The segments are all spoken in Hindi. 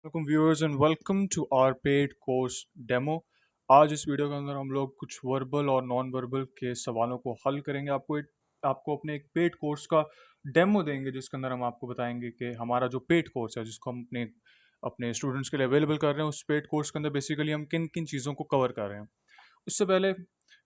Welcome viewers and welcome to our paid course demo. आज इस वीडियो के अंदर हम लोग कुछ वर्बल और नॉन वर्बल के सवालों को हल करेंगे। आपको अपने एक पेड कोर्स का डेमो देंगे जिसके अंदर हम आपको बताएंगे कि हमारा जो पेड कोर्स है जिसको हम अपने अपने स्टूडेंट्स के लिए अवेलेबल कर रहे हैं, उस पेड कोर्स के अंदर बेसिकली हम किन किन चीज़ों को कवर कर रहे हैं। उससे पहले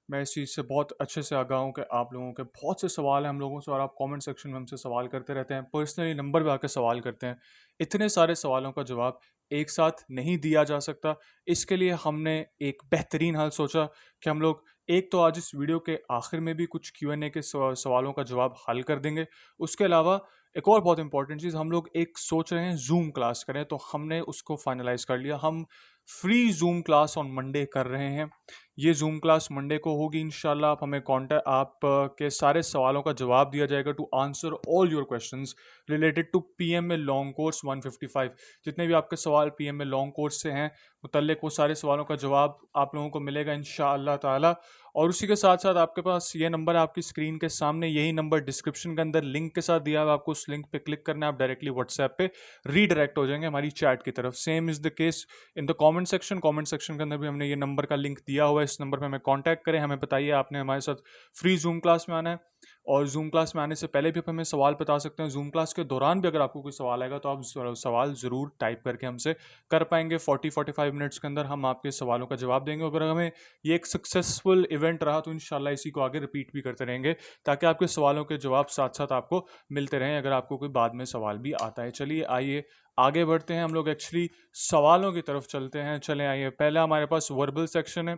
मैं इस चीज़ से बहुत अच्छे से आगाह हूँ कि आप लोगों के बहुत से सवाल हैं हम लोगों से, और आप कमेंट सेक्शन में हमसे सवाल करते रहते हैं, पर्सनली नंबर पे आकर सवाल करते हैं। इतने सारे सवालों का जवाब एक साथ नहीं दिया जा सकता। इसके लिए हमने एक बेहतरीन हल सोचा कि हम लोग एक तो आज इस वीडियो के आखिर में भी कुछ Q&A के सवालों का जवाब हल कर देंगे। उसके अलावा एक और बहुत इंपॉर्टेंट चीज़, हम लोग एक सोच रहे हैं जूम क्लास करें, तो हमने उसको फाइनलाइज कर लिया। हम free zoom class on Monday कर रहे हैं। ये जूम क्लास मंडे को होगी इंशाल्लाह। आप हमें कॉन्टैक्ट के सारे सवालों का जवाब दिया जाएगा to answer all your questions related to PMA long course 155। जितने भी आपके सवाल पीएमए लॉन्ग कोर्स से हैं मुतल्लिक, वो सारे सवालों का जवाब आप लोगों को मिलेगा इंशाअल्लाह ताला। और उसी के साथ साथ आपके पास ये नंबर है आपकी स्क्रीन के सामने, यही नंबर डिस्क्रिप्शन के अंदर लिंक के साथ दिया हुआ है। आपको उस लिंक पे क्लिक करना है, आप डायरेक्टली व्हाट्सएप पे रीडायरेक्ट हो जाएंगे हमारी चैट की तरफ। Same is the case in the comment section के अंदर भी हमने ये नंबर का लिंक दिया हुआ है। इस नंबर पे हमें कांटेक्ट करें, हमें बताइए आपने हमारे साथ फ्री जूम क्लास में आना है, और जूम क्लास में आने से पहले भी आप हमें सवाल बता सकते हैं। जूम क्लास के दौरान भी अगर आपको कोई सवाल आएगा तो आप सवाल ज़रूर टाइप करके हमसे कर पाएंगे। 40-45 मिनट्स के अंदर हम आपके सवालों का जवाब देंगे। अगर हमें ये एक सक्सेसफुल इवेंट रहा तो इंशाल्लाह इसी को आगे रिपीट भी करते रहेंगे, ताकि आपके सवालों के जवाब साथ साथ आपको मिलते रहें अगर आपको कोई बाद में सवाल भी आता है। चलिए आइए आगे बढ़ते हैं, हम लोग एक्चुअली सवालों की तरफ चलते हैं। चलें आइए, पहला हमारे पास वर्बल सेक्शन है।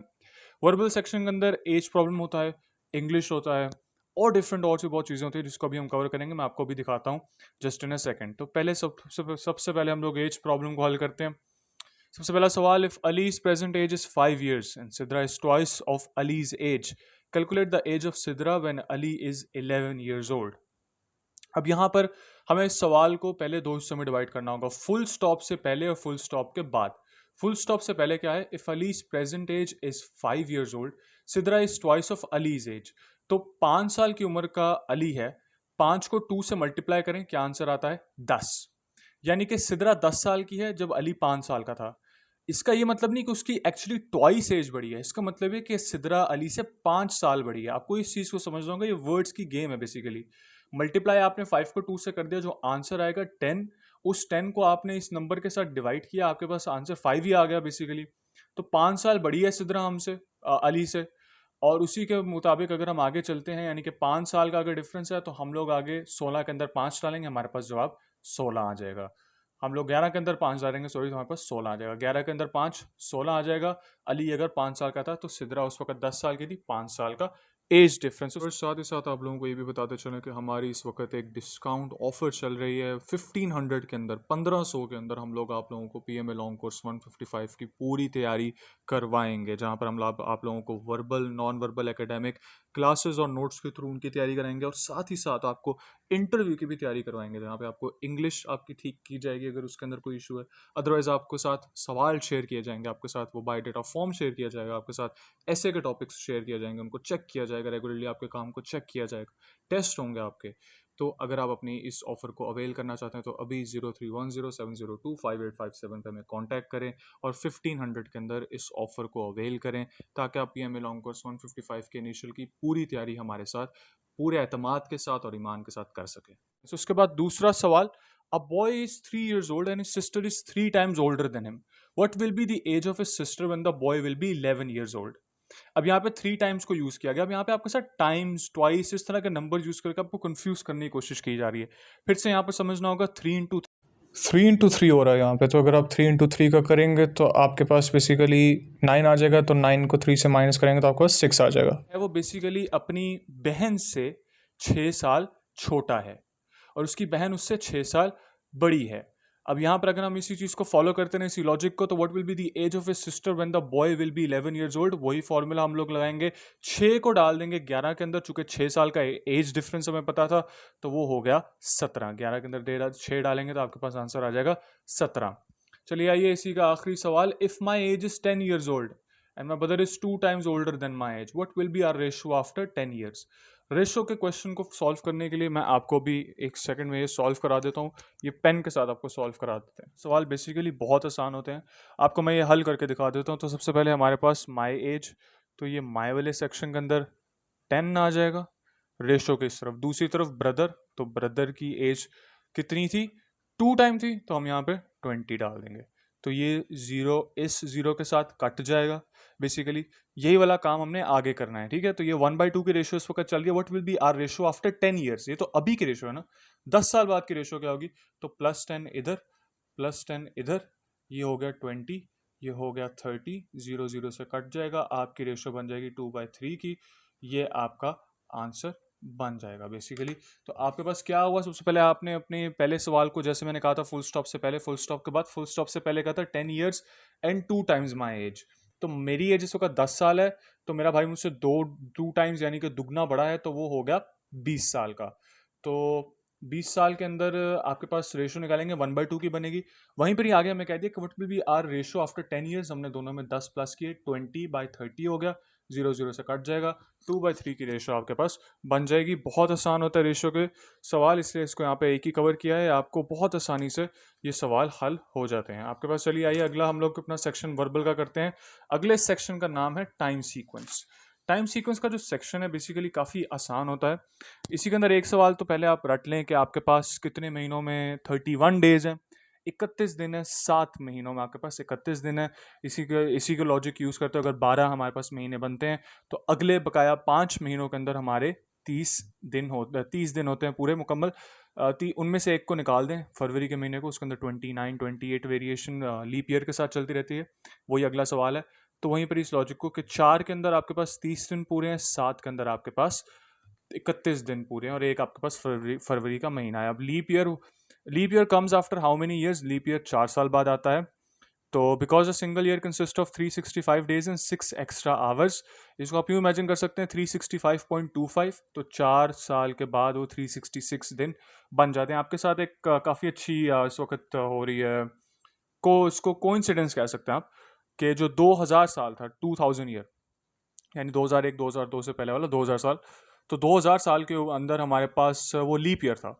वर्बल सेक्शन के अंदर एज प्रॉब्लम होता है, इंग्लिश होता है, और डिफरेंट और सी बहुत चीज़ें होती है जिसको अभी हम कवर करेंगे। मैं आपको भी दिखाता हूँ जस्ट इन अ सेकंड। तो पहले सबसे पहले हम लोग एज प्रॉब्लम को हल करते हैं। सबसे पहला सवाल, if Ali's present age is 5 years and Sidra is twice of Ali's age, calculate the age of Sidra when Ali is 11 years old। अब यहाँ पर हमें इस सवाल को पहले दो हिस्सों में डिवाइड करना होगा, फुल स्टॉप से पहले और फुल स्टॉप के बाद। फुल स्टॉप से पहले क्या है, if Ali's present age is 5 years old, Sidra is twice of Ali's age. तो 5 साल की उम्र का अली है, 5 को 2 से मल्टीप्लाई करें, क्या आंसर आता है 10। यानी कि सिद्रा 10 साल की है जब अली 5 साल का था। इसका ये मतलब नहीं कि उसकी एक्चुअली ट्वाइस एज बढ़ी है, इसका मतलब है कि सिद्रा अली से 5 साल बढ़ी है। आपको इस चीज को समझना होगा, ये वर्ड्स की गेम है बेसिकली। मल्टीप्लाई आपने 5 को 2 से कर दिया, जो आंसर आएगा 10। उस 10 को आपने इस नंबर के साथ डिवाइड किया, आपके पास आंसर 5 ही आ गया बेसिकली। तो 5 साल बड़ी है सिद्रा हमसे, अली से। और उसी के मुताबिक अगर हम आगे चलते हैं, यानी कि 5 साल का अगर डिफरेंस है तो हम लोग आगे 16 के अंदर 5 डालेंगे, हमारे पास जवाब 16 आ जाएगा। हम लोग 11 के अंदर 5 डालेंगे, सॉरी, तो हमारे पास 16 आ जाएगा। 11 के अंदर 5, 16 आ जाएगा। अली अगर 5 साल का था तो सिद्रा उस वक्त 10 साल की थी, 5 साल का एज डिफरेंस। और साथ ही साथ आप लोगों को ये भी बताते चलें कि हमारी इस वक्त एक डिस्काउंट ऑफर चल रही है। 1500 के अंदर, 1500 के अंदर हम लोग आप लोगों को पीएमए लॉन्ग कोर्स 155 की पूरी तैयारी करवाएंगे, जहां पर हम आप लोगों को verbal non verbal academic classes और नोट्स के थ्रू उनकी तैयारी कराएंगे, और साथ ही साथ आपको इंटरव्यू की भी तैयारी करवाएंगे, जहाँ पे आपको इंग्लिश आपकी ठीक की जाएगी अगर उसके अंदर कोई इशू है। अदरवाइज आपके साथ सवाल शेयर किए जाएंगे, आपके साथ वो बायोडेटा फॉर्म शेयर किया जाएगा, आपके साथ ऐसे के टॉपिक्स शेयर किए जाएंगे, उनको चेक किया जाएगा रेगुलरली, आपके काम को चेक किया जाएगा, टेस्ट होंगे आपके। तो अगर आप अपनी इस ऑफर को अवेल करना चाहते हैं तो अभी 0310702587 पे हमें कॉन्टैक्ट करें और 1500 के अंदर इस ऑफर को अवेल करें, ताकि आप पीएमए लॉन्ग कोर्स 155 के इनिशियल की पूरी तैयारी हमारे साथ पूरे एतमाद के साथ और ईमान के साथ कर सकें। तो उसके बाद दूसरा सवाल, a boy is 3 years old and his sister is 3 times older than him. What will be the age of his sister when the boy will be 11 years old? अब यहाँ पे 3 times को यूज किया गया। अब यहाँ पे आपके साथ टाइम्स, ट्वाइस, इस तरह के नंबर यूज करके आपको कंफ्यूज करने की कोशिश की जा रही है। फिर से यहाँ पर समझना होगा, 3 into 3 हो रहा है यहाँ पे। तो अगर आप 3 into 3 का करेंगे तो आपके पास बेसिकली 9 आ जाएगा, तो 9 को 3 से माइनस करेंगे तो आपके पास 6 आ जाएगा। वो बेसिकली अपनी बहन से 6 साल छोटा है, और उसकी बहन उससे 6 साल बड़ी है। अब यहाँ पर अगर हम इसी चीज़ को फॉलो करते हैं, इसी लॉजिक को, तो what will be the age of a sister when the boy will be 11 years old? वही फॉर्मूला हम लोग लगाएंगे, 6 को डाल देंगे 11 के अंदर, चूंकि 6 साल का एज डिफरेंस हमें पता था, तो वो हो गया 17। 11 के अंदर 6 डालेंगे तो आपके पास आंसर आ जाएगा 17। चलिए आइए इसी का आखिरी सवाल, if my age is 10 years old and my brother is 2 times older than my age. What will be our ratio after 10 years? Ratio के क्वेश्चन को सॉल्व करने के लिए मैं आपको भी एक सेकंड में ये सॉल्व करा देता हूँ। ये पेन के साथ आपको सॉल्व करा देते हैं। सवाल बेसिकली बहुत आसान होते हैं, आपको मैं ये हल करके दिखा देता हूँ। तो सबसे पहले हमारे पास माई एज, तो ये माई वाले सेक्शन के अंदर 10 आ जाएगा रेशो की तरफ। दूसरी तरफ ब्रदर, तो ब्रदर की एज कितनी थी, 2 टाइम थी, तो हम यहाँ पे 20 डाल देंगे। तो ये जीरो इस जीरो के साथ कट जाएगा। बेसिकली यही वाला काम हमने आगे करना है, ठीक है। तो ये 1/2 की रेशियो इस वक्त चल रही है। What will be our ratio after 10 years? ये तो अभी की रेशियो है ना, 10 साल बाद की रेशियो क्या होगी? तो +10 इधर, +10 इधर, ये हो गया 20, ये हो गया 30, 0 0 से कट जाएगा, आपकी रेशियो बन जाएगी 2/3 की। ये आपका आंसर बन जाएगा बेसिकली। तो आपके पास क्या हुआ, सबसे पहले आपने अपने पहले सवाल को, जैसे मैंने कहा था फुल स्टॉप से पहले, फुल स्टॉप के बाद, फुल स्टॉप से पहले कहा था 10 years and 2 times my age. तो मेरी एज इस वक्त 10 साल है, तो मेरा भाई मुझसे 2 टाइम्स यानी कि दुगना बड़ा है, तो वो हो गया 20 साल का। तो 20 साल के अंदर आपके पास रेशो निकालेंगे 1/2 की बनेगी। वहीं पर ही आगे हमें कह दिया कि what will be our ratio after 10 years. हमने दोनों में 10 प्लस किए, 20/30 हो गया, 0 0 से कट जाएगा, 2/3 की रेशो आपके पास बन जाएगी। बहुत आसान होता है रेशो के सवाल, इसलिए इसको यहाँ पे एक ही कवर किया है, आपको बहुत आसानी से ये सवाल हल हो जाते हैं आपके पास। चलिए आइए अगला हम लोग अपना सेक्शन वर्बल का करते हैं। अगले सेक्शन का नाम है टाइम सीक्वेंस। टाइम सीक्वेंस का जो सेक्शन है बेसिकली काफ़ी आसान होता है। इसी के अंदर एक सवाल तो पहले आप रट लें कि आपके पास कितने महीनों में 31 डेज हैं, 31 दिन है, 7 महीनों में आपके पास 31 दिन है। इसी के लॉजिक यूज़ करते हो, अगर 12 हमारे पास महीने बनते हैं तो अगले बकाया 5 महीनों के अंदर हमारे 30 दिन होते हैं पूरे मुकम्मल। उनमें से एक को निकाल दें, फरवरी के महीने को, उसके अंदर 29 28 वेरिएशन लीप ईयर के साथ चलती रहती है। वही अगला सवाल है। तो वहीं पर इस लॉजिक को कि 4 के अंदर आपके पास 30 दिन पूरे हैं, 7 के अंदर आपके पास 31 दिन पूरे हैं, और एक आपके पास फरवरी का महीना है। अब leap year comes after how many years? Leap year 4 साल बाद आता है। तो because a single year consist of 365 days and 6 extra hours, इसको आप यूँ इमेजिन कर सकते हैं 365.25, तो 4 साल के बाद वो 366 दिन बन जाते हैं। आपके साथ एक काफ़ी अच्छी इस वक्त हो रही है, इसको कोइंसिडेंस कह सकते हैं आप, कि जो 2000 साल था, 2000 ईयर, यानी 2001 2002 से पहले वाला 2000 साल, तो 2000 साल के अंदर हमारे पास वो लीप ईयर था।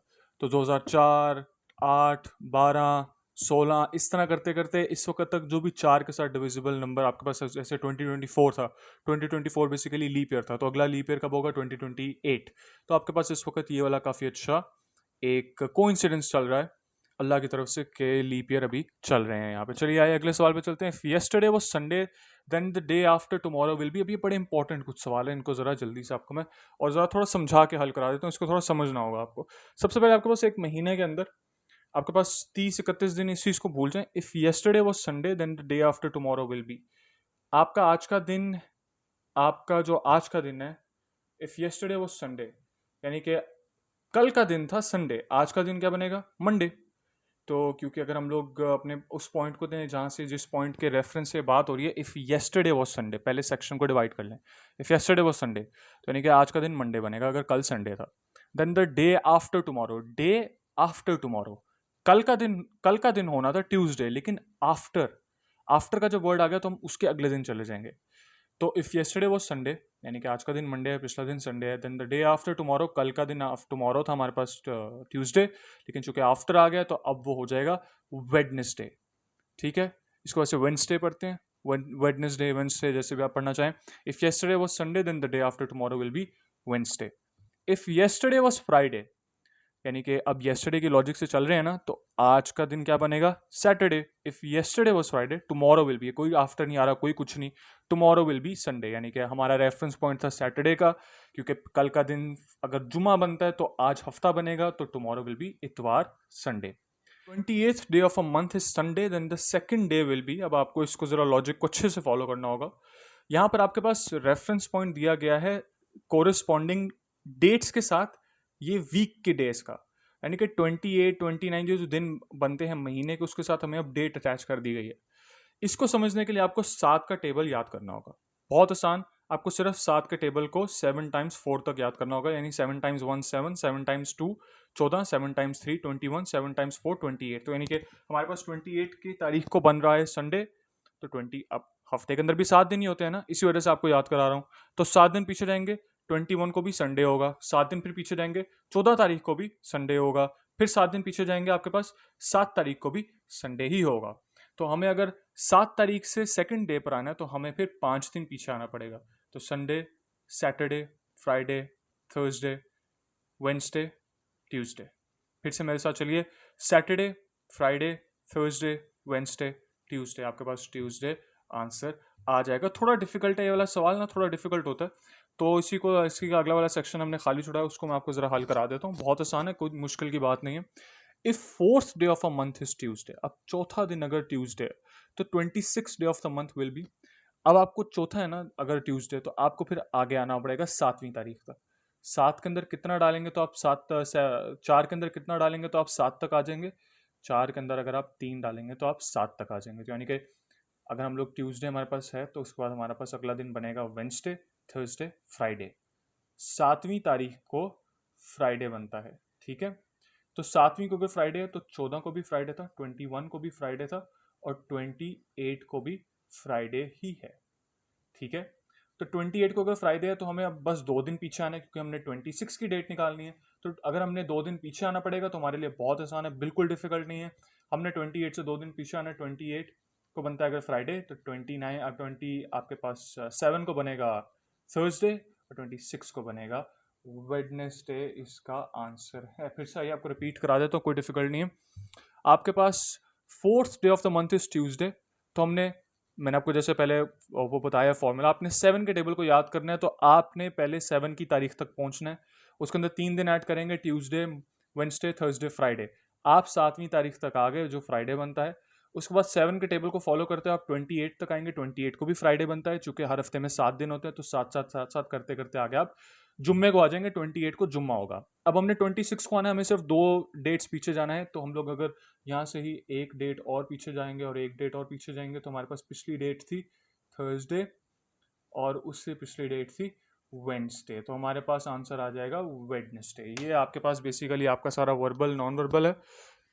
तो 2004, 8, 12, 16 इस तरह करते करते इस वक्त तक जो भी 4 के साथ डिविजिबल नंबर आपके पास, जैसे 2024 था, 2024 बेसिकली लीप ईयर था, तो अगला लीप ईयर कब होगा? 2028। तो आपके पास इस वक्त ये वाला काफ़ी अच्छा एक कोइंसिडेंस चल रहा है अल्लाह की तरफ से, के लीप ईयर अभी चल रहे हैं यहाँ पे। चलिए आइए अगले सवाल पे चलते हैं। Yesterday was Sunday then the day after tomorrow will be. अभी बड़े इंपॉर्टेंट कुछ सवाल है, इनको ज़रा जल्दी से आपको मैं और ज़रा थोड़ा समझा के हल करा देता हूँ, इसको थोड़ा समझना होगा आपको। सबसे पहले आपके पास एक महीने के अंदर आपके पास 30-31 दिन, इस चीज़ को भूल जाएं। If yesterday was Sunday then the day after tomorrow will be. आपका आज का दिन, आपका जो आज का दिन है, इफ़ यस्टरडे वाज संडे यानी कि कल का दिन था संडे, आज का दिन क्या बनेगा? मंडे। तो क्योंकि अगर हम लोग अपने उस पॉइंट को दें जहाँ से, जिस पॉइंट के रेफरेंस से बात हो रही है, इफ़ येस्टरडे वॉज संडे, पहले सेक्शन को डिवाइड कर लें। इफ़ येस्टरडे वॉज संडे तो यानी कि आज का दिन मंडे बनेगा अगर कल संडे था। Then the day after tomorrow, day after tomorrow, कल का दिन होना था ट्यूसडे, लेकिन आफ्टर, आफ्टर का जब वर्ड आ गया तो हम उसके अगले दिन चले जाएंगे। तो इफ़ येस्टरडे वॉज संडे यानी कि आज का दिन मंडे है, पिछला दिन संडे है। Then the day after tomorrow, कल का दिन टुमारो था हमारे पास ट्यूसडे, लेकिन चूंकि आफ्टर आ गया तो अब वो हो जाएगा वेडनेसडे, ठीक है। इसको वैसे वेडनेसडे पढ़ते हैं, वेडनेसडे, वेडनेसडे, जैसे भी आप पढ़ना चाहें। If yesterday was Sunday then the day after tomorrow will be Wednesday. If yesterday was Friday यानी कि अब येस्टरडे की लॉजिक से चल रहे हैं ना, तो आज का दिन क्या बनेगा? Saturday. If yesterday was Friday tomorrow will B, कोई आफ्टर नहीं आ रहा, कोई कुछ नहीं, टुमारो विल बी संडे, यानी कि हमारा रेफरेंस पॉइंट था सैटरडे का, क्योंकि कल का दिन अगर जुमा बनता है तो आज हफ्ता बनेगा, तो टुमारो विल बी इतवार, Sunday. 28th day of a month is Sunday then the second day will be. अब आपको इसको जरा लॉजिक को अच्छे से फॉलो करना होगा। यहाँ पर आपके पास रेफरेंस पॉइंट दिया गया है कोरिस्पॉन्डिंग डेट्स के साथ, ये वीक के डेज का, यानी कि 28 29 जो दिन बनते हैं महीने के, उसके साथ हमें अब डेट अटैच कर दी गई है। इसको समझने के लिए आपको 7 का टेबल याद करना होगा, बहुत आसान। आपको सिर्फ 7 के टेबल को 7 टाइम्स 4 तक याद करना होगा, यानी 7 टाइम्स 1 7, 7 टाइम्स 2 14, 7 टाइम्स 3 21, 7 टाइम्स 4 28। तो यानी कि हमारे पास 28 की तारीख को बन रहा है संडे, तो 20 अब हफ्ते के अंदर भी 7 दिन ही होते हैं ना, इसी वजह से आपको याद करा रहा हूँ। तो 7 दिन पीछे जाएंगे, 21 को भी संडे होगा। 7 दिन फिर पीछे जाएंगे, 14 तारीख को भी संडे होगा। फिर 7 दिन पीछे जाएंगे, आपके पास 7 तारीख को भी संडे ही होगा। तो हमें अगर 7 तारीख से सेकंड डे पर आना है तो हमें फिर 5 दिन पीछे आना पड़ेगा। तो Sunday, Saturday, Friday, Thursday, Wednesday, Tuesday. फिर से मेरे साथ चलिए, Saturday, Friday, Thursday, Wednesday, Tuesday. आपके पास ट्यूसडे आंसर आ जाएगा। थोड़ा डिफिकल्ट है ये वाला सवाल ना, थोड़ा डिफिकल्ट होता है। तो इसी का अगला वाला सेक्शन हमने खाली छोड़ा है, उसको मैं आपको जरा हल करा देता हूँ। बहुत आसान है, कोई मुश्किल की बात नहीं है। If fourth day of a month is Tuesday, अब चौथा दिन अगर ट्यूसडे है तो 26 day of the month will be. अब आपको चौथा है ना अगर ट्यूसडे, तो आपको फिर आगे आना पड़ेगा 7वीं तारीख तक। 7 के अंदर कितना डालेंगे तो आप 4 के अंदर कितना डालेंगे तो आप 7 तक आ जाएंगे। 4 के अंदर अगर आप 3 डालेंगे तो आप 7 तक आ जाएंगे। तो यानी कि अगर हम लोग ट्यूसडे हमारे पास है तो उसके बाद हमारे पास अगला दिन बनेगा वेंसडे, थर्सडे, फ्राइडे। 7वीं तारीख को फ्राइडे बनता है, ठीक है। तो 7वीं को भी फ्राइडे है तो 14 को भी फ्राइडे था, 21 को भी फ्राइडे था, और 28 को भी फ्राइडे ही है, ठीक है। तो 28 को अगर फ्राइडे है तो हमें अब बस 2 दिन पीछे आना है, क्योंकि हमने 26 की डेट निकालनी है। तो अगर हमने 2 दिन पीछे आना पड़ेगा तो हमारे लिए बहुत आसान है, बिल्कुल डिफिकल्ट नहीं है। हमने 28 से 2 दिन पीछे आना है। 28 को बनता है अगर फ्राइडे, तो 20 आपके पास 7 को बनेगा थर्सडे, और 26 को बनेगा वेडनेसडे। इसका आंसर है। फिर से आइए आपको रिपीट करा देता हूँ, कोई डिफिकल्ट नहीं है। आपके पास fourth day of the month is Tuesday. तो मैंने आपको जैसे पहले वो बताया फॉर्मूला, आपने 7 के टेबल को याद करना है। तो आपने पहले 7 की तारीख तक पहुंचना है, उसके अंदर 3 दिन ऐड करेंगे, ट्यूसडे, वेंसडे, थर्सडे, फ्राइडे। आप 7वीं तारीख तक आ गए जो फ्राइडे बनता है। उसके बाद 7 के टेबल को फॉलो करते हो आप 28 तक आएंगे। 28 को भी फ्राइडे बनता है, चूंकि हर हफ्ते में 7 दिन होते हैं, तो साथ साथ करते करते आगे आप जुम्मे को आ जाएंगे। 28 को जुम्मा होगा। अब हमने 26 को आना है, हमें सिर्फ 2 डेट्स पीछे जाना है। तो हम लोग अगर यहाँ से ही एक डेट और पीछे जाएंगे और एक डेट और पीछे जाएंगे, तो हमारे पास पिछली डेट थी थर्सडे और उससे पिछली डेट थी वेडनेसडे। तो हमारे पास आंसर आ जाएगा वेडनेसडे। ये आपके पास बेसिकली आपका सारा वर्बल नॉन वर्बल है।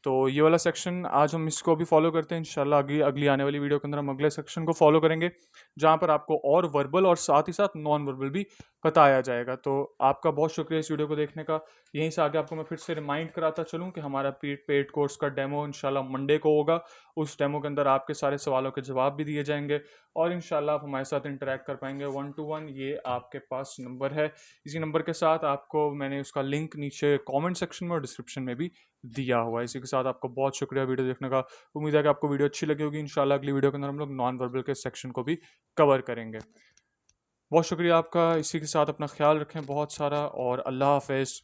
तो ये वाला सेक्शन आज हम इसको भी फॉलो करते हैं। इंशाल्लाह अगली अगली आने वाली वीडियो के अंदर हम अगले सेक्शन को फॉलो करेंगे, जहाँ पर आपको और वर्बल और साथ ही साथ नॉन वर्बल भी बताया जाएगा। तो आपका बहुत शुक्रिया इस वीडियो को देखने का। यहीं से आगे आपको मैं फिर से रिमाइंड कराता चलूँ कि हमारा पेड कोर्स का डेमो इंशाल्लाह मंडे को होगा। उस डेमो के अंदर आपके सारे सवालों के जवाब भी दिए जाएंगे, और इंशाल्लाह आप हमारे साथ इंटरेक्ट कर पाएंगे 1-to-1। ये आपके पास नंबर है, इसी नंबर के साथ आपको मैंने उसका लिंक नीचे कमेंट सेक्शन में और डिस्क्रिप्शन में भी दिया हुआ है। इसी के साथ आपको बहुत शुक्रिया वीडियो देखने का। उम्मीद है कि आपको वीडियो अच्छी लगी होगी। इंशाल्लाह अगली वीडियो के अंदर हम लोग नॉन वर्बल के सेक्शन को भी कवर करेंगे। बहुत शुक्रिया आपका। इसी के साथ अपना ख्याल रखें बहुत सारा, और अल्लाह हाफिज़।